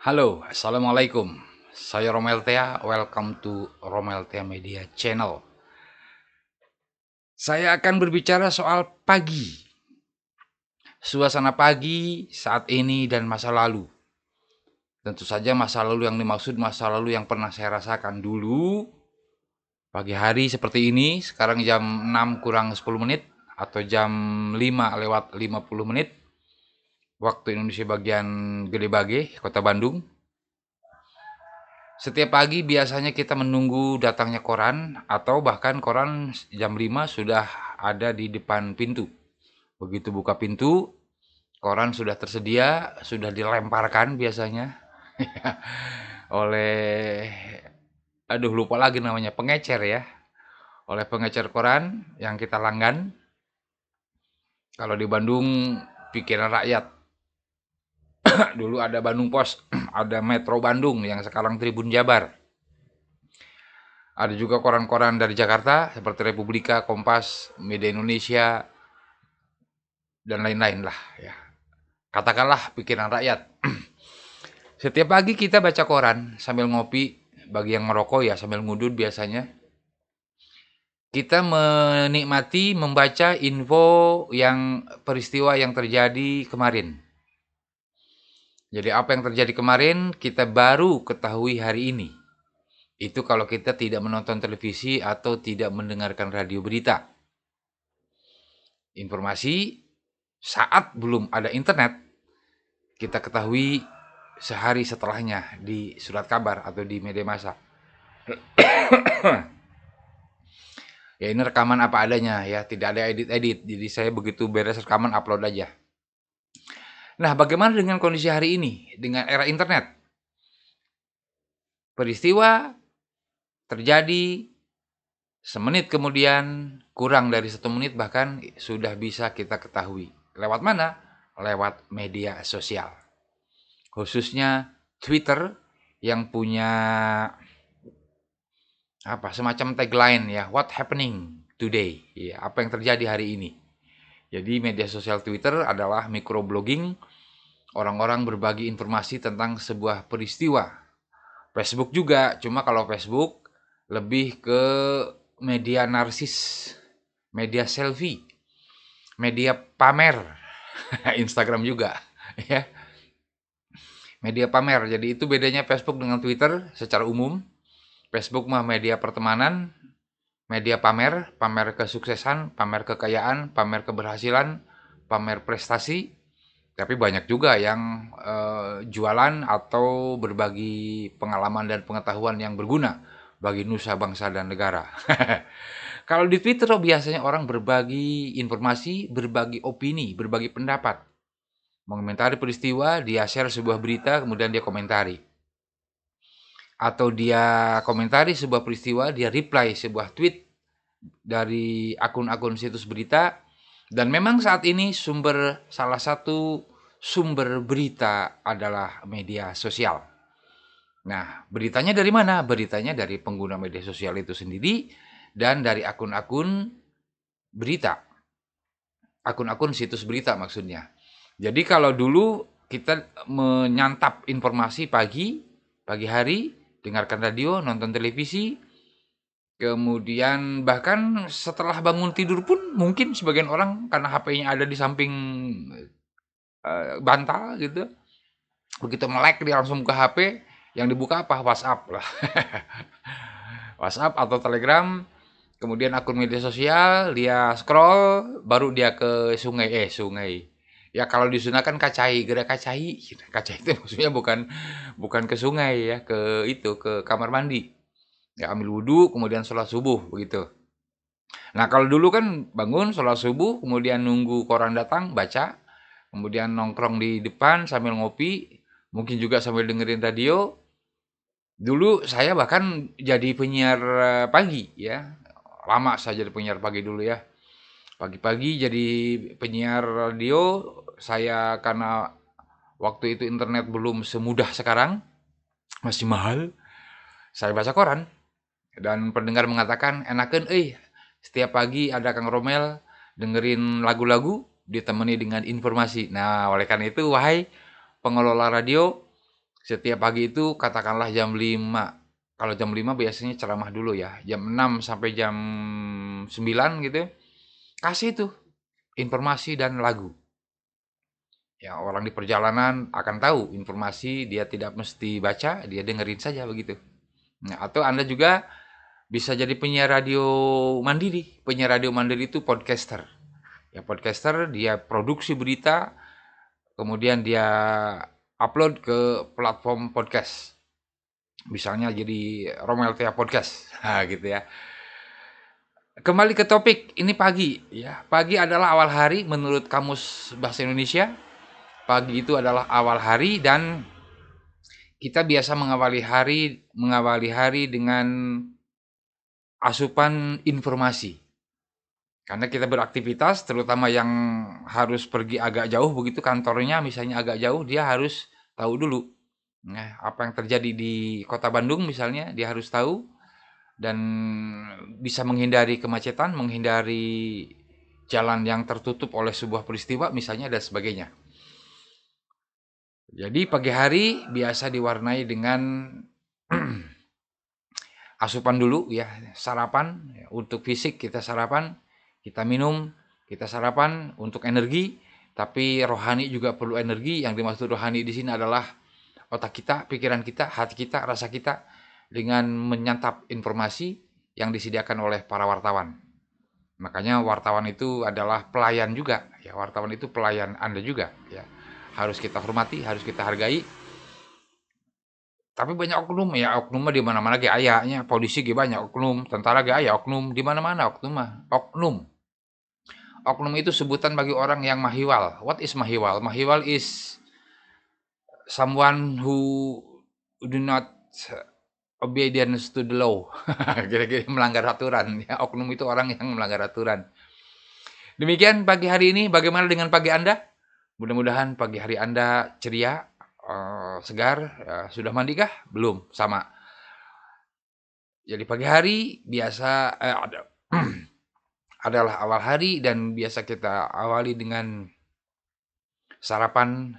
Halo, Assalamualaikum. Saya Romeltea, welcome to Romeltea Media Channel. Saya akan berbicara soal pagi. Suasana pagi saat ini dan masa lalu. Tentu saja masa lalu yang dimaksud masa lalu yang pernah saya rasakan dulu. Pagi hari seperti ini, sekarang jam 6 kurang 10 menit atau jam 5 lewat 50 menit. Waktu Indonesia bagian Gede Bage, Kota Bandung. Setiap pagi biasanya kita menunggu datangnya koran atau bahkan koran jam 5 sudah ada di depan pintu. Begitu buka pintu, koran sudah tersedia, sudah dilemparkan biasanya oleh lupa lagi namanya, pengecer ya. Oleh pengecer koran yang kita langgan. Kalau di Bandung pikiran rakyat. Dulu ada Bandung Pos, ada Metro Bandung yang sekarang Tribun Jabar. Ada juga koran-koran dari Jakarta seperti Republika, Kompas, Media Indonesia, dan lain-lain lah ya. Katakanlah pikiran rakyat. Setiap pagi kita baca koran sambil ngopi, bagi yang merokok ya sambil ngudut biasanya. Kita menikmati membaca info yang peristiwa yang terjadi kemarin. Jadi apa yang terjadi kemarin kita baru ketahui hari ini. Itu kalau kita tidak menonton televisi atau tidak mendengarkan radio berita. Informasi saat belum ada internet, kita ketahui sehari setelahnya di surat kabar atau di media massa. Ya ini rekaman apa adanya ya, tidak ada edit-edit. Jadi saya begitu beres rekaman upload aja. Nah, bagaimana dengan kondisi hari ini dengan era internet? Peristiwa terjadi semenit kemudian, kurang dari 1 menit bahkan sudah bisa kita ketahui. Lewat mana? Lewat media sosial. Khususnya Twitter yang punya semacam tagline ya, what happening today? Ya, apa yang terjadi hari ini? Jadi media sosial Twitter adalah microblogging, orang-orang berbagi informasi tentang sebuah peristiwa. Facebook juga, cuma kalau Facebook lebih ke media narsis, media selfie, media pamer, Instagram juga, ya. Media pamer. Jadi itu bedanya Facebook dengan Twitter secara umum. Facebook mah media pertemanan, media pamer, pamer kesuksesan, pamer kekayaan, pamer keberhasilan, pamer prestasi. Tapi banyak juga yang jualan atau berbagi pengalaman dan pengetahuan yang berguna bagi nusa bangsa dan negara. Kalau di Twitter biasanya orang berbagi informasi, berbagi opini, berbagi pendapat. Mengomentari peristiwa, dia share sebuah berita, kemudian dia komentari. Atau dia komentari sebuah peristiwa, dia reply sebuah tweet dari akun-akun situs berita. Dan memang saat ini salah satu sumber berita adalah media sosial. Nah, beritanya dari mana? Beritanya dari pengguna media sosial itu sendiri dan dari akun-akun berita. Akun-akun situs berita maksudnya. Jadi kalau dulu kita menyantap informasi pagi hari, dengarkan radio, nonton televisi, kemudian bahkan setelah bangun tidur pun mungkin sebagian orang karena HP-nya ada di samping bantal gitu. Begitu melek dia langsung buka HP, yang dibuka apa? WhatsApp lah. WhatsApp atau Telegram, kemudian akun media sosial, dia scroll, baru dia ke sungai. Ya kalau di sana kan kacai, gerak kacai. Kacai itu maksudnya bukan ke sungai ya, ke kamar mandi. Ya ambil wudhu, kemudian sholat subuh begitu. Nah kalau dulu kan bangun, sholat subuh, kemudian nunggu koran datang, baca, kemudian nongkrong di depan sambil ngopi, mungkin juga sambil dengerin radio. Dulu saya bahkan jadi penyiar pagi ya, lama saya jadi penyiar pagi dulu ya. Pagi-pagi jadi penyiar radio, saya karena waktu itu internet belum semudah sekarang, masih mahal, saya baca koran. Dan pendengar mengatakan, enakan setiap pagi ada Kang Romel dengerin lagu-lagu ditemani dengan informasi. Nah, oleh karena itu, wahai pengelola radio, Setiap pagi itu katakanlah jam 5. Kalau jam 5 biasanya ceramah dulu ya. Jam 6 sampai jam 9 gitu. Kasih tuh informasi dan lagu. Ya, orang di perjalanan akan tahu informasi, dia tidak mesti baca, dia dengerin saja begitu. Nah, atau Anda juga bisa jadi penyiar radio mandiri. Penyiar radio mandiri itu podcaster. Ya, podcaster dia produksi berita, kemudian dia upload ke platform podcast. Misalnya jadi Romel Tia Podcast. Nah, gitu ya. Kembali ke topik, ini pagi ya. Pagi adalah awal hari menurut Kamus Bahasa Indonesia. Pagi itu adalah awal hari dan kita biasa mengawali hari dengan asupan informasi. Karena kita beraktivitas, terutama yang harus pergi agak jauh begitu kantornya, misalnya agak jauh, dia harus tahu dulu. Nah, apa yang terjadi di Kota Bandung misalnya, dia harus tahu dan bisa menghindari kemacetan, menghindari jalan yang tertutup oleh sebuah peristiwa misalnya dan sebagainya. Jadi pagi hari biasa diwarnai dengan asupan dulu ya, sarapan untuk fisik kita sarapan, kita minum, kita sarapan untuk energi, tapi rohani juga perlu energi. Yang dimaksud rohani di sini adalah otak kita, pikiran kita, hati kita, rasa kita dengan menyantap informasi yang disediakan oleh para wartawan. Makanya wartawan itu adalah pelayan juga, ya wartawan itu pelayan Anda juga, ya harus kita hormati, harus kita hargai. Tapi banyak oknum ya, oknum mah di mana-mana ge ayanya, polisi ge banyak oknum, tentara ge aya oknum, di mana-mana oknum mah. Oknum. Oknum itu sebutan bagi orang yang mahiwal. What is mahiwal? Mahiwal is someone who do not obedience to the law. Kira-kira melanggar aturan. Ya, oknum itu orang yang melanggar aturan. Demikian pagi hari ini, bagaimana dengan pagi Anda? Mudah-mudahan pagi hari Anda ceria, segar. Sudah mandi kah? Belum, sama. Jadi pagi hari biasa adalah awal hari dan biasa kita awali dengan sarapan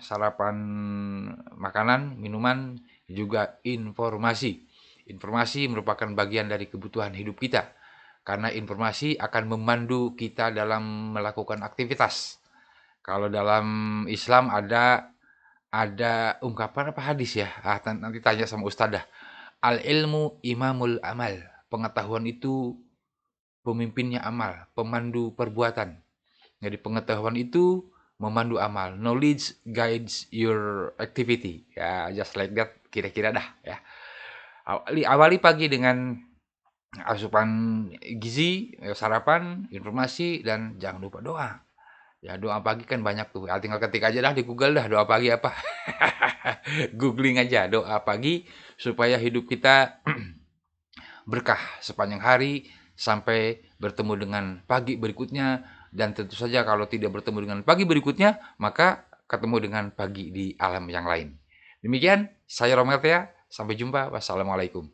makanan, minuman, juga informasi. Informasi merupakan bagian dari kebutuhan hidup kita. Karena informasi akan memandu kita dalam melakukan aktivitas. Kalau dalam Islam ada ungkapan apa hadis ya? Nanti tanya sama ustadzah. Al ilmu imamul amal. Pengetahuan itu pemimpinnya amal, pemandu perbuatan. Jadi pengetahuan itu memandu amal. Knowledge guides your activity. Ya, just like that kira-kira dah ya. Awali pagi dengan asupan gizi, sarapan, informasi, dan jangan lupa doa. Ya, doa pagi kan banyak tuh. Tinggal ketik aja dah di Google dah doa pagi apa. Googling aja doa pagi supaya hidup kita berkah sepanjang hari sampai bertemu dengan pagi berikutnya. Dan tentu saja kalau tidak bertemu dengan pagi berikutnya, maka ketemu dengan pagi di alam yang lain. Demikian, saya Romel Tea. Sampai jumpa. Wassalamualaikum.